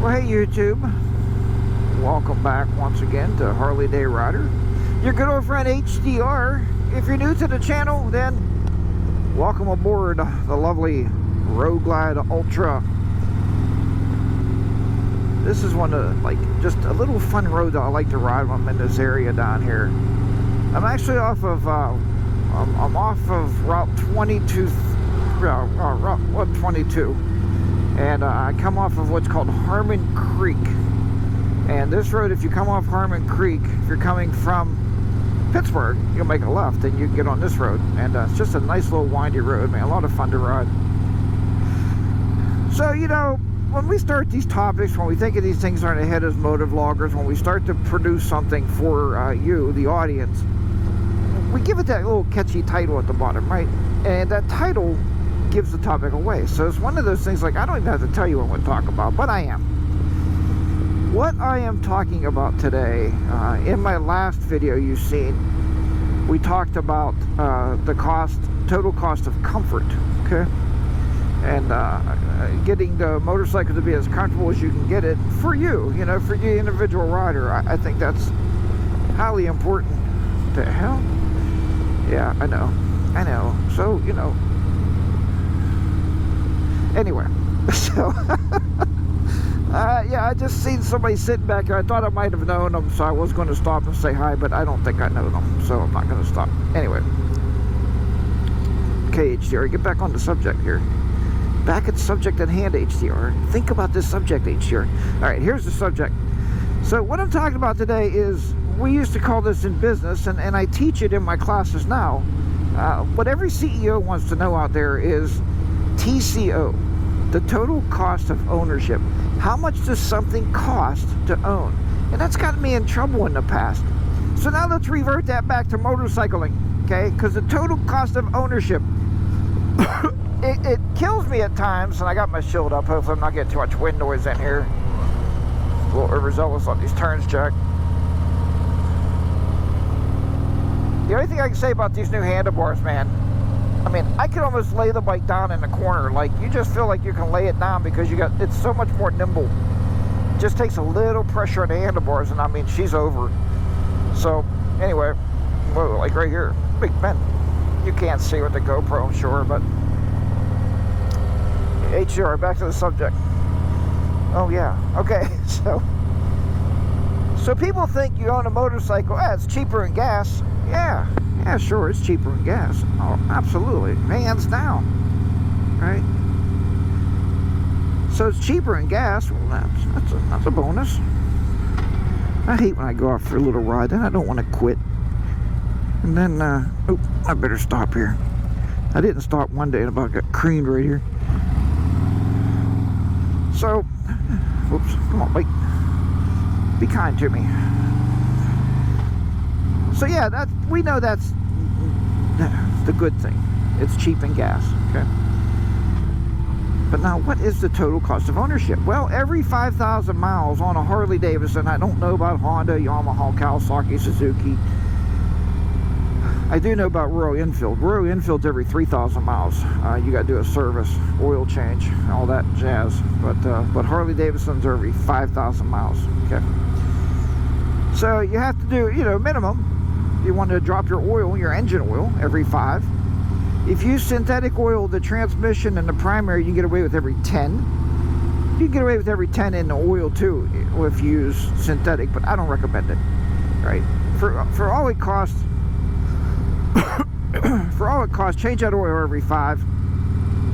Well, hey YouTube, welcome back once again to HarleyDayRider, your good old friend HDR. If you're new to the channel, then welcome aboard the lovely Road Glide Ultra. This is one of just a little fun road that I like to ride when I'm in this area down here. I'm actually off of I'm off of Route 22, Route 122. And I come off of what's called Harmon Creek. And this road, if you come off Harmon Creek, if you're coming from Pittsburgh, you'll make a left and you can get on this road. And it's just a nice little windy road, man. A lot of fun to ride. So, you know, when we start these topics, when we think of these things aren't ahead as motovloggers, when we start to produce something for you, the audience, we give it that little catchy title at the bottom, right? And that title gives the topic away. So it's one of those things, like, I don't even have to tell you what we're talking about, but I am. What I am talking about today, in my last video you've seen, we talked about the total cost of comfort, okay? And getting the motorcycle to be as comfortable as you can get it for you, you know, for the individual rider. I think that's highly important. The hell? Yeah, I know. So, you know, anyway, so yeah, I just seen somebody sitting back here. I thought I might have known them, so I was going to stop and say hi, but I don't think I know them, so I'm not going to stop. Anyway, okay, HDR, get back on the subject here. Back at the subject at hand, HDR. Think about this subject, HDR. All right, here's the subject. So what I'm talking about today is, we used to call this in business, and I teach it in my classes now. What every CEO wants to know out there is TCO, the total cost of ownership. How much does something cost to own? And that's gotten me in trouble in the past. So now let's revert that back to motorcycling, okay? Because the total cost of ownership, it kills me at times, and I got my shield up. Hopefully I'm not getting too much wind noise in here. A little overzealous on these turns, Jack. The only thing I can say about these new handlebars, man, I mean, I could almost lay the bike down in the corner. Like, you just feel like you can lay it down because it's so much more nimble. It just takes a little pressure on the handlebars, and I mean, she's over. So, anyway, whoa, like right here, big bend. You can't see with the GoPro, I'm sure, but HDR, back to the subject. Oh yeah, okay, so people think you own a motorcycle, it's cheaper in gas. Yeah, sure, it's cheaper in gas. Oh, absolutely, hands down, right? So it's cheaper in gas. Well, that's a bonus. I hate when I go off for a little ride, then I don't want to quit. And then, oh, I better stop here. I didn't stop one day and about got creamed right here. So, whoops, come on, bike. Be kind to me. So yeah, we know that's the good thing. It's cheap in gas, okay? But now, what is the total cost of ownership? Well, every 5,000 miles on a Harley Davidson, I don't know about Honda, Yamaha, Kawasaki, Suzuki. I do know about Royal Enfield. Royal Enfield's every 3,000 miles. You got to do a service, oil change, all that jazz. But Harley Davidsons are every 5,000 miles, okay? So you have to do, you know, minimum. You want to drop your oil, your engine oil, every 5. If you use synthetic oil, the transmission and the primary, you can get away with every 10. You can get away with every 10 in the oil too, if you use synthetic, but I don't recommend it, right? For all it costs, change that oil every 5. You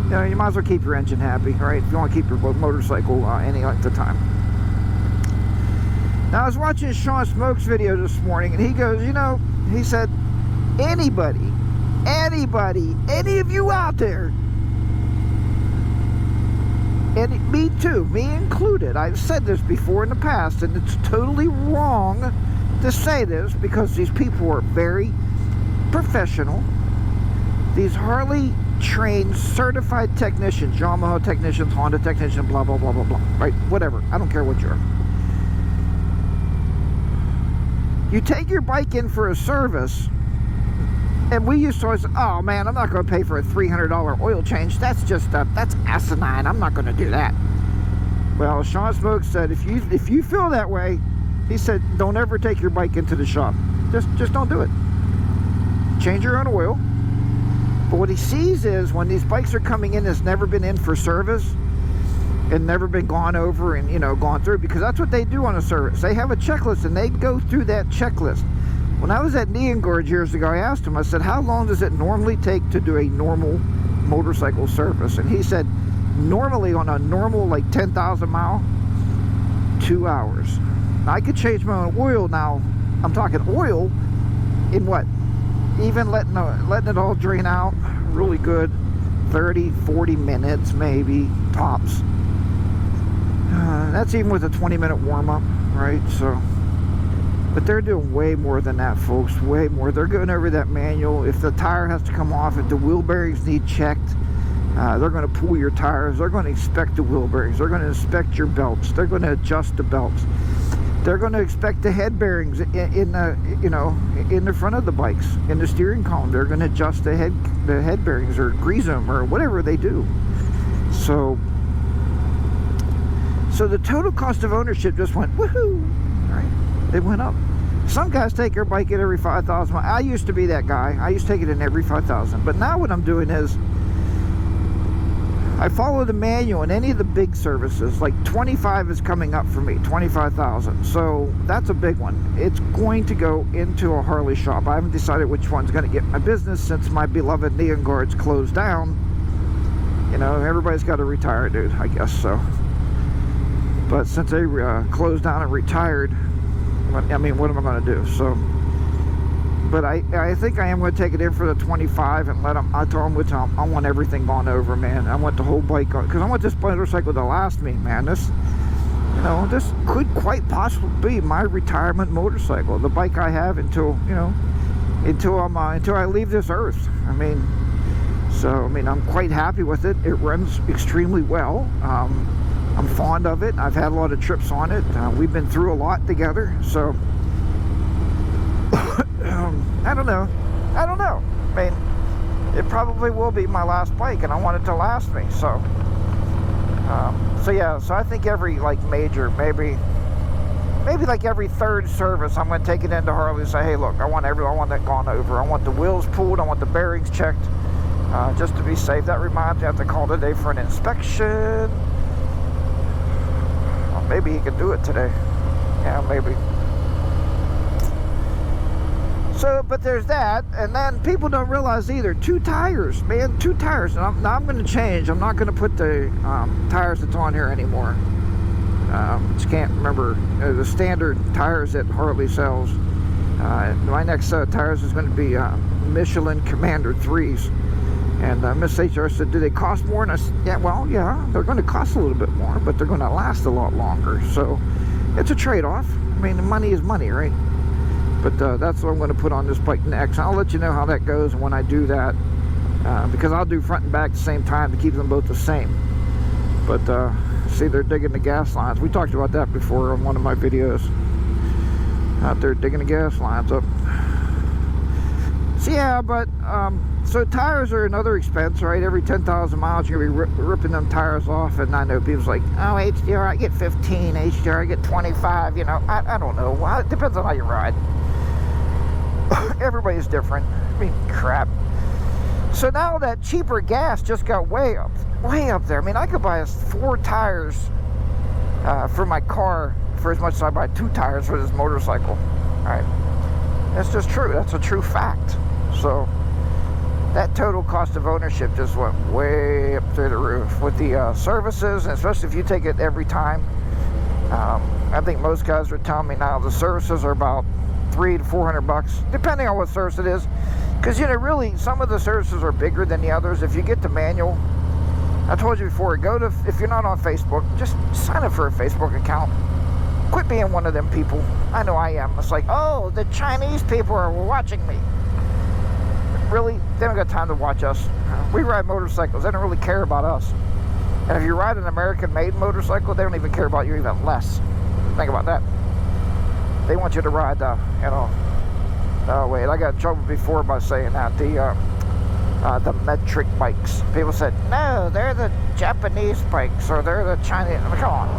know, you might as well keep your engine happy, right? If you want to keep your motorcycle any length of time. Now, I was watching Sean Smoke's video this morning, and he goes, you know, he said, anybody, any of you out there, and me too, me included, I've said this before in the past, and it's totally wrong to say this because these people are very professional. These Harley trained, certified technicians, Yamaha technicians, Honda technicians, blah, blah, blah, blah, blah, right? Whatever. I don't care what you are. You take your bike in for a service, and we used to always, oh man, I'm not going to pay for a $300 oil change. That's just, that's asinine. I'm not going to do that. Well, Sean Smoke said if you feel that way, he said don't ever take your bike into the shop. Just don't do it. Change your own oil. But what he sees is when these bikes are coming in that's never been in for service and never been gone over and, you know, gone through, because that's what they do on a service. They have a checklist and they go through that checklist. When I was at Neon Gorge years ago, I asked him, I said, how long does it normally take to do a normal motorcycle service? And he said, normally on a normal, like 10,000 mile, 2 hours. Now, I could change my own oil now. I'm talking oil in what? Even letting it all drain out really good, 30, 40 minutes maybe, tops. That's even with a 20-minute warm-up, right? So, but they're doing way more than that, folks, way more. They're going over that manual. If the tire has to come off, if the wheel bearings need checked, they're going to pull your tires. They're going to inspect the wheel bearings. They're going to inspect your belts. They're going to adjust the belts. They're going to inspect the head bearings in the, you know, in the front of the bikes, in the steering column. They're going to adjust the head bearings or grease them or whatever they do. So the total cost of ownership just went woohoo, right? It went up. Some guys take their bike in every 5,000 miles. I used to be that guy. I used to take it in every 5,000. But now what I'm doing is I follow the manual in any of the big services. Like 25 is coming up for me, 25,000. So that's a big one. It's going to go into a Harley shop. I haven't decided which one's going to get my business since my beloved Neon Guard's closed down. You know, everybody's got to retire, dude, I guess so. But since they closed down and retired, I mean, what am I going to do? So, but I think I am going to take it in for the 25 and let them, I told them, I want everything gone over, man. I want the whole bike on, because I want this motorcycle to last me, man. This, you know, this could quite possibly be my retirement motorcycle, the bike I have until, you know, until I leave this earth. I mean, so, I mean, I'm quite happy with it. It runs extremely well. I'm fond of it. I've had a lot of trips on it. We've been through a lot together, so I don't know. I mean, it probably will be my last bike, and I want it to last me. So, yeah. So I think every like major, maybe like every third service, I'm going to take it into Harley and say, hey, look, I want that gone over. I want the wheels pulled. I want the bearings checked, just to be safe. That reminds me, I have to call today for an inspection. Well, maybe he could do it today. Yeah, maybe. So, but there's that, and then people don't realize either. 2 tires, man, 2 tires. And I'm going to change. I'm not going to put the tires that's on here anymore. Just can't remember the standard tires that Harley sells. My next set of tires is going to be Michelin Commander 3s. And Miss HR said, do they cost more? And I said, yeah, well, yeah, they're going to cost a little bit more, but they're going to last a lot longer. So it's a trade-off. I mean, money is money, right? But that's what I'm going to put on this bike next. I'll let you know how that goes when I do that, because I'll do front and back at the same time to keep them both the same. But see, they're digging the gas lines. We talked about that before on one of my videos. Out there digging the gas lines up. So yeah, but so tires are another expense, right? Every 10,000 miles you're going to be ripping them tires off. And I know people's like, oh, HDR, I get 15, HDR, I get 25. You know, I don't know. Well, it depends on how you ride. Everybody's different. I mean, crap. So now that cheaper gas just got way up there. I mean, I could buy 4 tires for my car for as much as I buy 2 tires for this motorcycle. All right, that's just true. That's a true fact. So that total cost of ownership just went way up through the roof with the services, and especially if you take it every time. I think most guys are telling me now the services are about $300 to $400, depending on what service it is. Because, you know, really, some of the services are bigger than the others. If you get the manual, I told you before, if you're not on Facebook, just sign up for a Facebook account. Quit being one of them people. I know I am. It's like, oh, the Chinese people are watching me. Really, they don't got time to watch us. We ride motorcycles. They don't really care about us. And if you ride an American-made motorcycle, they don't even care about you even less. Think about that. They want you to ride the, you know, oh wait, I got in trouble before by saying that, the metric bikes. People said, no, they're the Japanese bikes, or they're the Chinese. I mean, come on.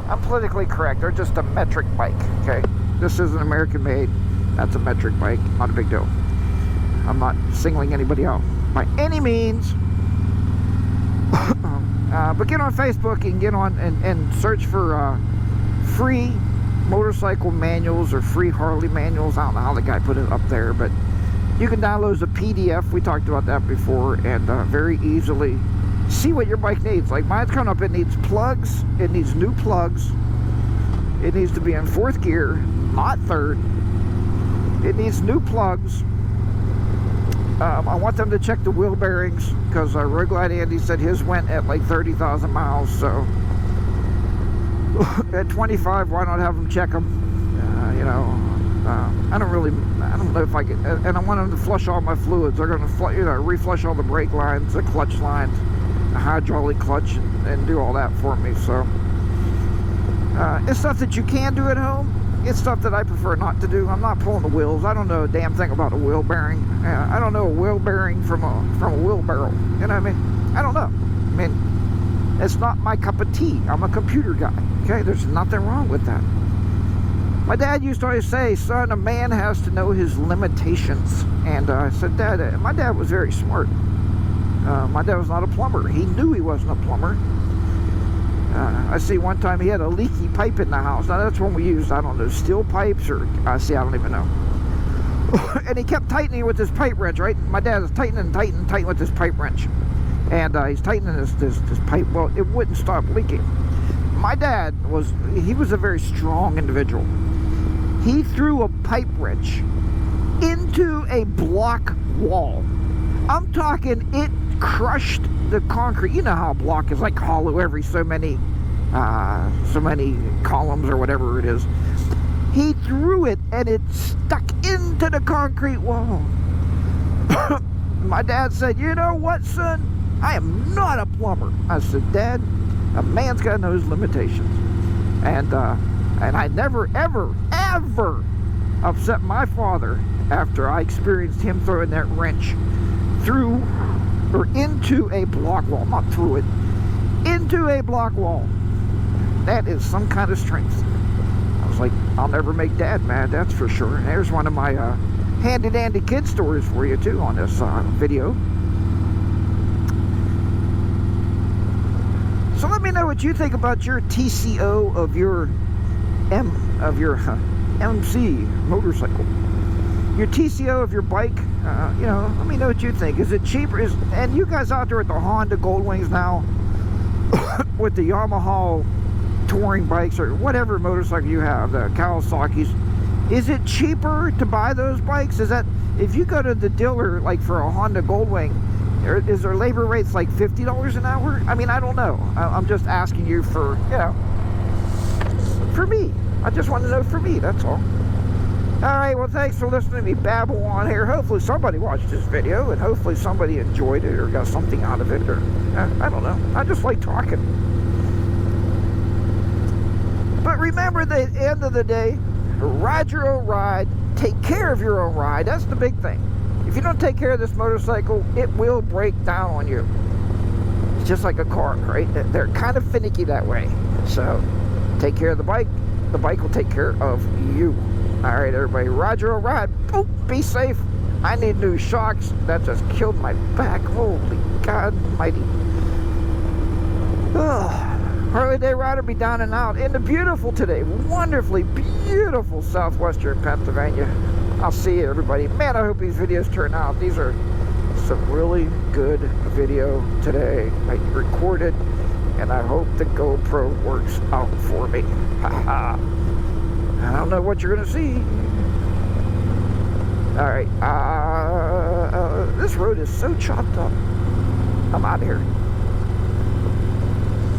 I'm politically correct. They're just a metric bike, okay? This is an American made. That's a metric bike. Not a big deal. I'm not singling anybody out by any means. But get on Facebook and get on and search for free motorcycle manuals or free Harley manuals. I don't know how the guy put it up there, but you can download a PDF. We talked about that before, and very easily see what your bike needs. Like mine's coming up, it needs plugs, it needs new plugs, it needs to be in 4th gear, not 3rd. It needs new plugs. I want them to check the wheel bearings, because Road Glide Andy said his went at like 30,000 miles, so at 25, why not have them check them? You know, I don't know if I can, and I want them to flush all my fluids. They're going to reflush all the brake lines, the clutch lines, the hydraulic clutch, and do all that for me. So it's stuff that you can do at home. It's stuff that I prefer not to do. I'm not pulling the wheels. I don't know a damn thing about a wheel bearing. I don't know a wheel bearing from a wheelbarrow. You know what I mean? I don't know. I mean, it's not my cup of tea. I'm a computer guy. Okay, there's nothing wrong with that. My dad used to always say, son, a man has to know his limitations. And I said, Dad, my dad was very smart. My dad was not a plumber. He knew he wasn't a plumber. I see one time he had a leaky pipe in the house. Now that's when we used, I don't know, steel pipes or, I don't even know. And he kept tightening with his pipe wrench, right? My dad was tightening with his pipe wrench. And he's tightening this pipe. Well, it wouldn't stop leaking. My dad was a very strong individual. He threw a pipe wrench into a block wall. I'm talking, it crushed the concrete. You know how a block is like hollow every so many columns or whatever it is. He threw it and it stuck into the concrete wall. My dad said, you know what, son? I am not a plumber. I said, Dad, a man's got to know his limitations. And I never, ever upset my father after I experienced him throwing that wrench through or into a block wall. Not through it, into a block wall. That is some kind of strength. I was like, I'll never make Dad mad, that's for sure. And there's one of my handy dandy kid stories for you too on this video. So let me know what you think about your TCO of your MC motorcycle. Your TCO of your bike. You know, let me know what you think. Is it cheaper? And you guys out there with the Honda Goldwings now, with the Yamaha touring bikes or whatever motorcycle you have, the Kawasaki's, is it cheaper to buy those bikes? Is that, if you go to the dealer like for a Honda Goldwing, is their labor rates like $50 an hour? I mean, I don't know. I'm just asking you for, you know, for me. I just want to know for me, that's all. Alright, well, thanks for listening to me babble on here. Hopefully somebody watched this video, and hopefully somebody enjoyed it or got something out of it, or I don't know. I just like talking. But remember, at the end of the day, ride your own ride. Take care of your own ride. That's the big thing. If you don't take care of this motorcycle, it will break down on you. It's just like a car, right? They're kind of finicky that way. So, take care of the bike. The bike will take care of you. Alright, everybody, ride your own ride. Oh, be safe. I need new shocks. That just killed my back. Holy God almighty. HarleyDayRider be down and out in the beautiful today, wonderfully beautiful southwestern Pennsylvania. I'll see you, everybody. Man, I hope these videos turn out. These are some really good video today. I recorded, and I hope the GoPro works out for me. Haha. I don't know what you're gonna see. Alright, this road is so chopped up. I'm out of here.